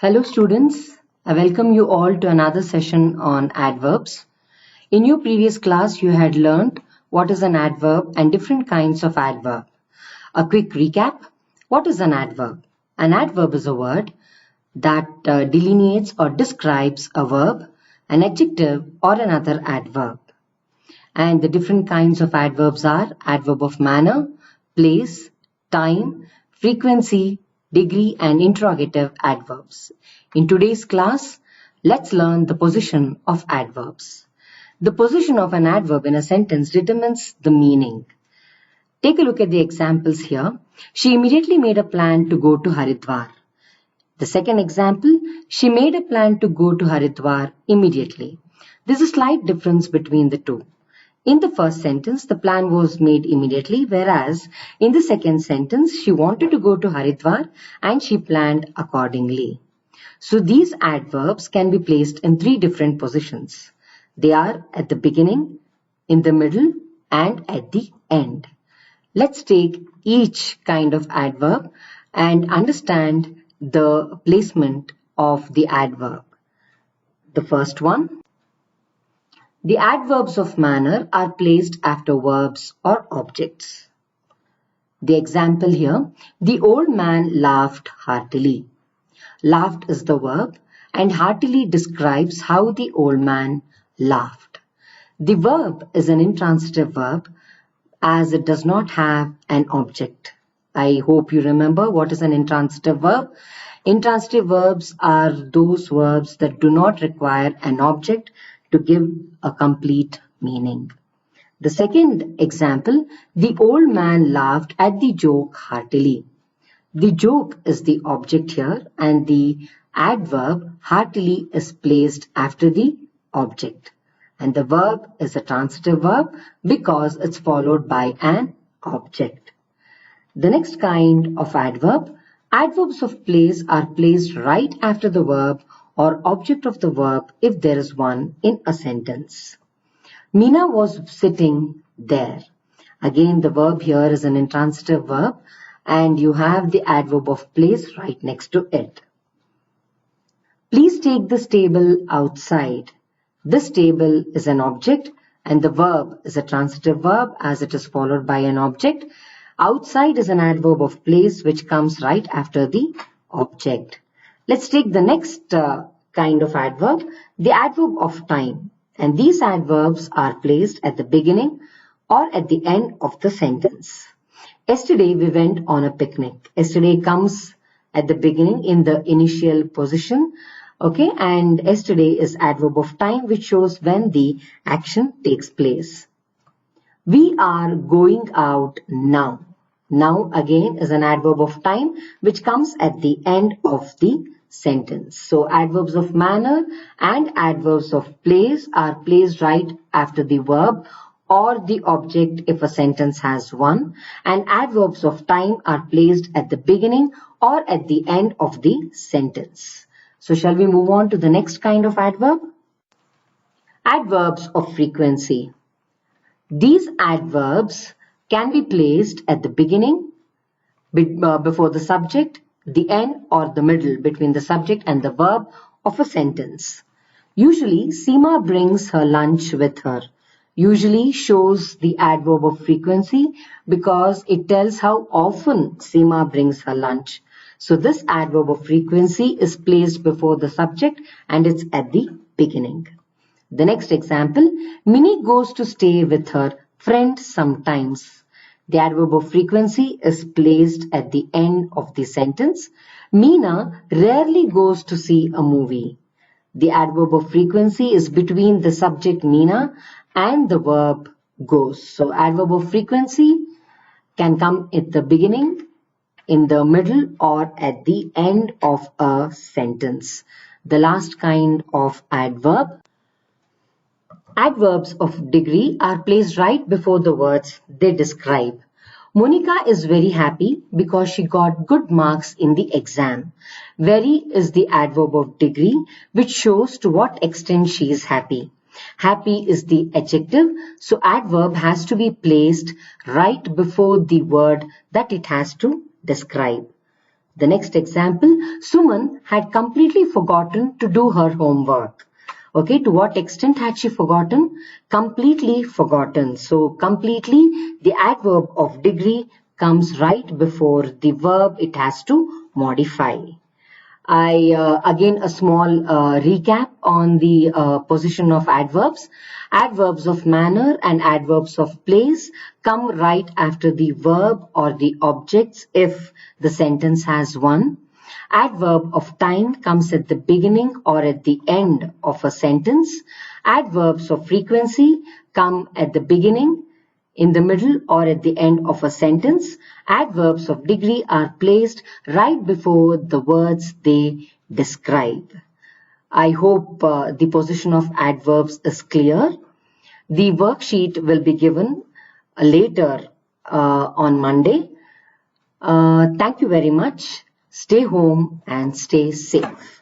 Hello students, I welcome you all to another session on adverbs. In your previous class, you had learned what is an adverb and different kinds of adverb. A quick recap, what is an adverb? An adverb is a word that delineates or describes a verb, an adjective or another adverb. And the different kinds of adverbs are adverb of manner, place, time, frequency, degree and interrogative adverbs. In today's class, let's learn the position of adverbs. The position of an adverb in a sentence determines the meaning. Take a look at the examples here. She immediately made a plan to go to Haridwar. The second example, she made a plan to go to Haridwar immediately. There's a slight difference between the two. In the first sentence, the plan was made immediately, whereas in the second sentence, she wanted to go to Haridwar and she planned accordingly. So these adverbs can be placed in three different positions. They are at the beginning, in the middle, and at the end. Let's take each kind of adverb and understand the placement of the adverb. The first one. The adverbs of manner are placed after verbs or objects. The example here, the old man laughed heartily. Laughed is the verb and heartily describes how the old man laughed. The verb is an intransitive verb as it does not have an object. I hope you remember what is an intransitive verb. Intransitive verbs are those verbs that do not require an object to give a complete meaning. The second example, the old man laughed at the joke heartily. The joke is the object here and the adverb heartily is placed after the object. And the verb is a transitive verb because it's followed by an object. The next kind of adverb, adverbs of place are placed right after the verb or object of the verb if there is one in a sentence. Meena was sitting there. Again, the verb here is an intransitive verb and you have the adverb of place right next to it. Please take this table outside. This table is an object and the verb is a transitive verb as it is followed by an object. Outside is an adverb of place which comes right after the object. Let's take the next kind of adverb, the adverb of time. And these adverbs are placed at the beginning or at the end of the sentence. Yesterday we went on a picnic. Yesterday comes at the beginning in the initial position. Okay, and yesterday is adverb of time which shows when the action takes place. We are going out now. Now again is an adverb of time which comes at the end of the sentence. So adverbs of manner and adverbs of place are placed right after the verb or the object if a sentence has one, and adverbs of time are placed at the beginning or at the end of the sentence. So shall we move on to the next kind of adverb? Adverbs of frequency. These adverbs can be placed at the beginning, before the subject, the end or the middle between the subject and the verb of a sentence. Usually, Seema brings her lunch with her. Usually shows the adverb of frequency because it tells how often Seema brings her lunch. So this adverb of frequency is placed before the subject and it's at the beginning. The next example, Minnie goes to stay with her friend sometimes. The adverb of frequency is placed at the end of the sentence. Meena rarely goes to see a movie. The adverb of frequency is between the subject Meena and the verb goes. So adverb of frequency can come at the beginning, in the middle or at the end of a sentence. The last kind of adverb, adverbs of degree are placed right before the words they describe. Monica is very happy because she got good marks in the exam. Very is the adverb of degree which shows to what extent she is happy. Happy is the adjective, so adverb has to be placed right before the word that it has to describe. The next example, Suman had completely forgotten to do her homework. Okay, to what extent had she forgotten? Completely forgotten. So completely, the adverb of degree comes right before the verb it has to modify. Again, a small recap on the position of adverbs. Adverbs of manner and adverbs of place come right after the verb or the objects if the sentence has one. Adverb of time comes at the beginning or at the end of a sentence. Adverbs of frequency come at the beginning, in the middle, or at the end of a sentence. Adverbs of degree are placed right before the words they describe. I hope the position of adverbs is clear. The worksheet will be given later on Monday. Thank you very much. Stay home and stay safe.